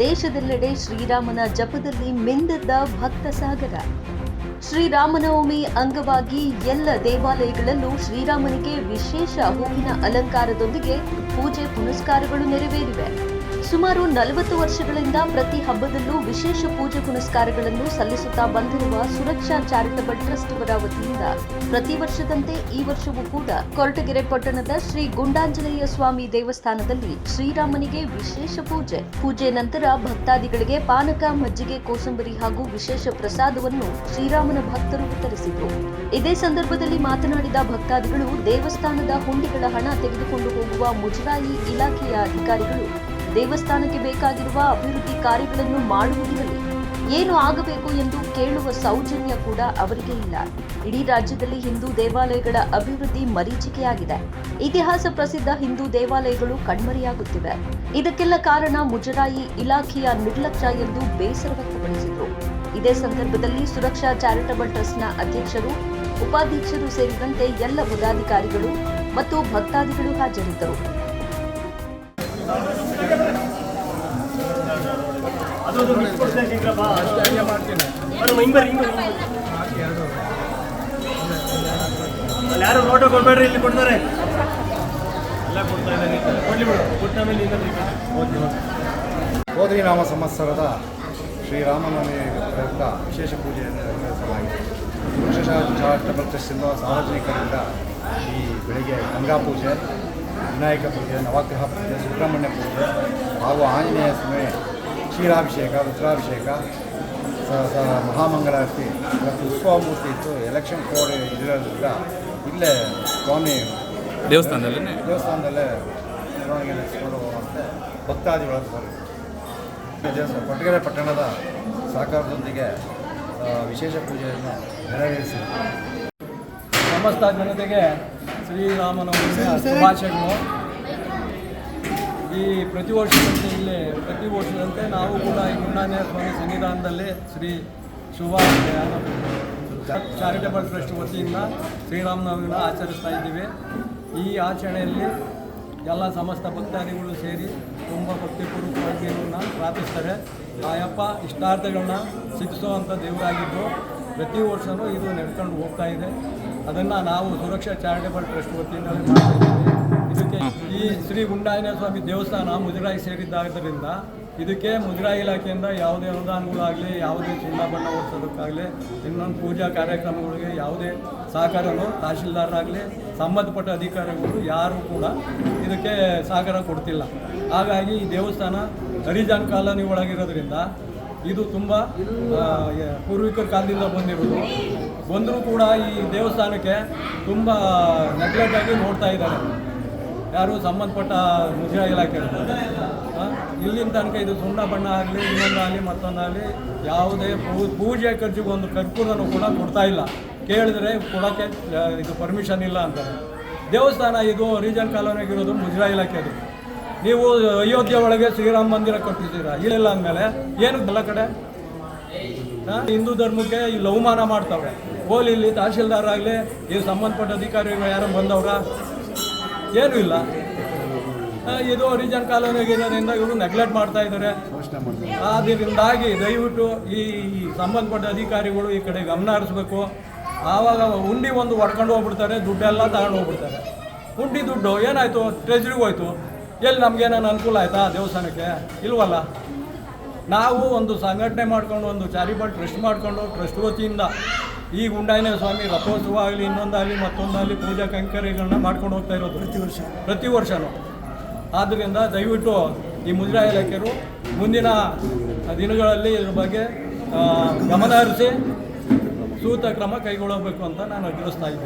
ದೇಶದೆಲ್ಲೆಡೆ ಶ್ರೀರಾಮನ ಜಪದಲ್ಲಿ ಮಿಂದೆದ್ದ ಭಕ್ತ ಸಾಗರ. ಶ್ರೀರಾಮನವಮಿ ಅಂಗವಾಗಿ ಎಲ್ಲ ದೇವಾಲಯಗಳಲ್ಲೂ ಶ್ರೀರಾಮನಿಗೆ ವಿಶೇಷ ಹೂವಿನ ಅಲಂಕಾರದೊಂದಿಗೆ ಪೂಜೆ ಪುನಸ್ಕಾರಗಳು ನೆರವೇರಿವೆ. ಸುಮಾರು 40 ವರ್ಷಗಳಿಂದ ಪ್ರತಿ ಹಬ್ಬದಲ್ಲೂ ವಿಶೇಷ ಪೂಜೆ ಪುನಸ್ಕಾರಗಳನ್ನು ಸಲ್ಲಿಸುತ್ತಾ ಬಂದಿರುವ ಸುರಕ್ಷಾ ಚಾರಿಟಬಲ್ ಟ್ರಸ್ಟ್ ಅವರ ವತಿಯಿಂದ ಪ್ರತಿ ವರ್ಷದಂತೆ ಈ ವರ್ಷವೂ ಕೂಡ ಕೊರಟಗೆರೆ ಪಟ್ಟಣದ ಶ್ರೀ ಗುಂಡಾಂಜನೇಯ ಸ್ವಾಮಿ ದೇವಸ್ಥಾನದಲ್ಲಿ ಶ್ರೀರಾಮನಿಗೆ ವಿಶೇಷ ಪೂಜೆ ನಂತರ ಭಕ್ತಾದಿಗಳಿಗೆ ಪಾನಕ, ಮಜ್ಜಿಗೆ, ಕೋಸಂಬರಿ ಹಾಗೂ ವಿಶೇಷ ಪ್ರಸಾದವನ್ನು ಶ್ರೀರಾಮನ ಭಕ್ತರು ವಿತರಿಸಿದರು. ಇದೇ ಸಂದರ್ಭದಲ್ಲಿ ಮಾತನಾಡಿದ ಭಕ್ತಾದಿಗಳು, ದೇವಸ್ಥಾನದ ಹುಂಡಿಗಳ ಹಣ ತೆಗೆದುಕೊಂಡು ಹೋಗುವ ಮುಜರಾಯಿ ಇಲಾಖೆಯ ಅಧಿಕಾರಿಗಳು ದೇವಸ್ಥಾನಕ್ಕೆ ಬೇಕಾಗಿರುವ ಅಭಿವೃದ್ಧಿ ಕಾರ್ಯಗಳನ್ನು ಮಾಡುವುದಿರಲಿ, ಏನು ಆಗಬೇಕು ಎಂದು ಕೇಳುವ ಸೌಜನ್ಯ ಕೂಡ ಅವರಿಗೆ ಇಲ್ಲ. ಇಡೀ ರಾಜ್ಯದಲ್ಲಿ ಹಿಂದೂ ದೇವಾಲಯಗಳ ಅಭಿವೃದ್ಧಿ ಮರೀಚಿಕೆಯಾಗಿದೆ. ಇತಿಹಾಸ ಪ್ರಸಿದ್ಧ ಹಿಂದೂ ದೇವಾಲಯಗಳು ಕಣ್ಮರೆಯಾಗುತ್ತಿವೆ. ಇದಕ್ಕೆಲ್ಲ ಕಾರಣ ಮುಜರಾಯಿ ಇಲಾಖೆಯ ನಿರ್ಲಕ್ಷ್ಯ ಎಂದು ಬೇಸರ ವ್ಯಕ್ತಪಡಿಸಿದರು. ಇದೇ ಸಂದರ್ಭದಲ್ಲಿ ಸುರಕ್ಷಾ ಚಾರಿಟಬಲ್ ಟ್ರಸ್ಟ್ನ ಅಧ್ಯಕ್ಷರು, ಉಪಾಧ್ಯಕ್ಷರು ಸೇರಿದಂತೆ ಎಲ್ಲ ಪದಾಧಿಕಾರಿಗಳು ಮತ್ತು ಭಕ್ತಾದಿಗಳು ಹಾಜರಿದ್ದರು. ಯಾರು ನೋಟು ಕೊಡ್ಬೇಡ್ರಿ, ಇಲ್ಲಿ ಕೊಡ್ತಾರೆ ಎಲ್ಲ ಹೋದ್ರಿ ನಾಮ ಸಂವತ್ಸರದ ಶ್ರೀರಾಮನವಮಿ ಪ್ರಯುಕ್ತ ವಿಶೇಷ ಪೂಜೆಯನ್ನು ನೆರವೇರಿಸಲಾಗಿದೆ. ವಿಶೇಷ ಚಾರಿಟಬಲ್ ಟ್ರಸ್ಟಿಂದ ಸಾರ್ವಜನಿಕರಿಂದ ಈ ಬೆಳಗ್ಗೆ ಗಂಗಾ ಪೂಜೆ, ವಿನಾಯಕ ಪೂಜೆ, ನವಗ್ರಹ ಪೂಜೆ, ಸುಬ್ರಹ್ಮಣ್ಯ ಪೂಜೆ ಹಾಗೂ ಆಂಜನೇಯ ಸ್ವಾಮಿ ಕ್ಷೀರಾಭಿಷೇಕ, ರುದ್ರಾಭಿಷೇಕ, ಮಹಾಮಂಗಳಾರತಿ ಮತ್ತು ಉತ್ಸವ ಮೂರ್ತಿ ಇತ್ತು. ಎಲೆಕ್ಷನ್ ಕೋಡ್ ಇರೋದ್ರಿಂದ ಇಲ್ಲೇ ಸ್ವಾಮಿ ದೇವಸ್ಥಾನದಲ್ಲೇ ಮೆರವಣಿಗೆ ನಡೆಸಿಕೊಂಡು ಹೋಗುವಂತೆ ಭಕ್ತಾದಿಗಳು ದೇವಸ್ಥಾನ ಕೊರಟಗೆರೆ ಪಟ್ಟಣದ ಸಹಕಾರದೊಂದಿಗೆ ವಿಶೇಷ ಪೂಜೆಯನ್ನು ನೆರವೇರಿಸಿದೆ. ಸಮಸ್ತ ಜನತೆಗೆ ಶ್ರೀರಾಮನವಮಿಯ ಶುಭಾಶಯಗಳು. ಈ ಪ್ರತಿ ವರ್ಷದಂತೆ ನಾವು ಕೂಡ ಈ ಗುಂಡಾಂಜನೇಯ ಸ್ವಾಮಿ ಸನ್ನಿಧಾನದಲ್ಲಿ ಶ್ರೀ ಶುಭ ಚಾರಿಟಬಲ್ ಟ್ರಸ್ಟ್ ವತಿಯಿಂದ ಶ್ರೀರಾಮನವಮಿನ ಆಚರಿಸ್ತಾ ಇದ್ದೀವಿ. ಈ ಆಚರಣೆಯಲ್ಲಿ ಎಲ್ಲ ಸಮಸ್ತ ಭಕ್ತಾದಿಗಳು ಸೇರಿ ತುಂಬ ಭಕ್ತಿಪೂರ್ವಕವಾಗಿ ಪ್ರಾರ್ಥಿಸ್ತಾರೆ. ಆಯಪ್ಪ ಇಷ್ಟಾರ್ಥಗಳನ್ನ ಸಿದ್ಧಿಸುವಂಥ ದೇವರಾಗಿದ್ದು ಪ್ರತಿ ವರ್ಷವೂ ಇದು ನಡ್ಕೊಂಡು ಹೋಗ್ತಾ ಇದೆ. ಅದನ್ನು ನಾವು ಸುರಕ್ಷಾ ಚಾರಿಟಬಲ್ ಟ್ರಸ್ಟ್ ವತಿಯಿಂದಲೇ ಮಾಡ್ತಾ ಇದ್ದೀವಿ. ಇದಕ್ಕೆ ಈ ಶ್ರೀ ಗುಂಡಾಂಜನೇಯ ಸ್ವಾಮಿ ದೇವಸ್ಥಾನ ಮುಜರಾಯಿ ಸೇರಿದ್ದಾದ್ದರಿಂದ ಇದಕ್ಕೆ ಮುಜರಾಯಿ ಇಲಾಖೆಯಿಂದ ಯಾವುದೇ ಅನುದಾನಗಳಾಗಲಿ, ಯಾವುದೇ ಚಿನ್ನ ಬಣ್ಣ ಓಡಿಸೋದಕ್ಕಾಗಲಿ, ಇನ್ನೊಂದು ಪೂಜಾ ಕಾರ್ಯಕ್ರಮಗಳಿಗೆ ಯಾವುದೇ ಸಹಕಾರನೂ ತಹಶೀಲ್ದಾರರಾಗಲಿ ಸಂಬಂಧಪಟ್ಟ ಅಧಿಕಾರಿಗಳು ಯಾರೂ ಕೂಡ ಇದಕ್ಕೆ ಸಹಕಾರ ಕೊಡ್ತಿಲ್ಲ. ಹಾಗಾಗಿ ಈ ದೇವಸ್ಥಾನ ಹರಿಜನ್ ಕಾಲೋನಿ ಒಳಗಿರೋದ್ರಿಂದ ಇದು ತುಂಬ ಪೂರ್ವಿಕರ ಕಾಲದಿಂದ ಬಂದರೂ ಕೂಡ ಈ ದೇವಸ್ಥಾನಕ್ಕೆ ತುಂಬ ನೆಗ್ಲೆಕ್ಟಾಗಿ ನೋಡ್ತಾ ಇದ್ದಾರೆ ಯಾರು ಸಂಬಂಧಪಟ್ಟ ಮುಜರಾಯಿ ಇಲಾಖೆ. ಇಲ್ಲಿನ ತನಕ ಇದು ಸುಣ್ಣ ಬಣ್ಣ ಆಗಲಿ, ಇನ್ನೊಂದಾಗಲಿ ಮತ್ತೊಂದಾಗಲಿ ಯಾವುದೇ ಪೂಜೆ ಖರ್ಚಿಗೆ ಒಂದು ಕರ್ಪೂರನೂ ಕೂಡ ಕೊಡ್ತಾ ಇಲ್ಲ. ಕೇಳಿದ್ರೆ ಕೊಡೋಕ್ಕೆ ಇದು ಪರ್ಮಿಷನ್ ಇಲ್ಲ ಅಂತಾರೆ. ದೇವಸ್ಥಾನ ಇದು ಹರಿಜನ್ ಕಾಲೋನಿಯಾಗಿರೋದು ಮುಜರಾಯಿ ಇಲಾಖೆದು. ನೀವು ಅಯೋಧ್ಯೆ ಒಳಗೆ ಶ್ರೀರಾಮ ಮಂದಿರ ಕಟ್ಟಿದ್ದೀರಾ, ಇಲ್ಲ ಅಂದಮೇಲೆ ಏನು ಎಲ್ಲ ಕಡೆ ಹಿಂದೂ ಧರ್ಮಕ್ಕೆ ಇಲ್ಲಿ ಅವಮಾನ ಮಾಡ್ತಾವೆ. ಇಲ್ಲಿ ತಹಶೀಲ್ದಾರ್ ಇದು ಸಂಬಂಧಪಟ್ಟ ಅಧಿಕಾರಿಗಳು ಯಾರು ಬಂದವ್ರ ಏನೂ ಇಲ್ಲ. ಇದು ಹರಿಜನ್ ಕಾಲೋನಿಗೆ ಇರೋದ್ರಿಂದ ಇವರು ನೆಗ್ಲೆಕ್ಟ್ ಮಾಡ್ತಾ ಇದ್ದಾರೆ. ಅದರಿಂದಾಗಿ ದಯವಿಟ್ಟು ಈ ಸಂಬಂಧಪಟ್ಟ ಅಧಿಕಾರಿಗಳು ಈ ಕಡೆ ಗಮನ ಹರಿಸ್ಬೇಕು. ಆವಾಗ ಹುಂಡಿ ಒಂದು ಹೊಡ್ಕೊಂಡು ಹೋಗ್ಬಿಡ್ತಾರೆ, ದುಡ್ಡೆಲ್ಲ ತಗೊಂಡು ಹೋಗ್ಬಿಡ್ತಾರೆ. ಹುಂಡಿ ದುಡ್ಡು ಏನಾಯಿತು, ಟ್ರೆಜರಿಗೆ ಹೋಯ್ತು. ಎಲ್ಲಿ ನಮಗೇನಾರು ಅನುಕೂಲ ಆಯಿತಾ ದೇವಸ್ಥಾನಕ್ಕೆ? ಇಲ್ವಲ್ಲ. ನಾವು ಒಂದು ಸಂಘಟನೆ ಮಾಡ್ಕೊಂಡು, ಒಂದು ಚಾರಿಟಬಲ್ ಟ್ರಸ್ಟ್ ಮಾಡಿಕೊಂಡು, ಟ್ರಸ್ಟ್ ವತಿಯಿಂದ ಈ ಗುಂಡಾಂಜನೇಯ ಸ್ವಾಮಿ ರಥೋತ್ಸವ ಆಗಲಿ, ಇನ್ನೊಂದಾಗಲಿ ಮತ್ತೊಂದಾಗಲಿ ಪೂಜಾ ಕೈಂಕರ್ಯಗಳನ್ನ ಮಾಡ್ಕೊಂಡು ಹೋಗ್ತಾ ಇರೋದು ಪ್ರತಿ ವರ್ಷವೂ. ಆದ್ದರಿಂದ ದಯವಿಟ್ಟು ಈ ಮುಜರಾಯಿ ಇಲಾಖೆಯರು ಮುಂದಿನ ದಿನಗಳಲ್ಲಿ ಇದ್ರ ಬಗ್ಗೆ ಗಮನ ಹರಿಸಿ ಸೂಕ್ತ ಕ್ರಮ ಕೈಗೊಳ್ಳಬೇಕು ಅಂತ ನಾನು ಅಗ್ರಹಿಸ್ತಾ ಇದ್ದೀನಿ.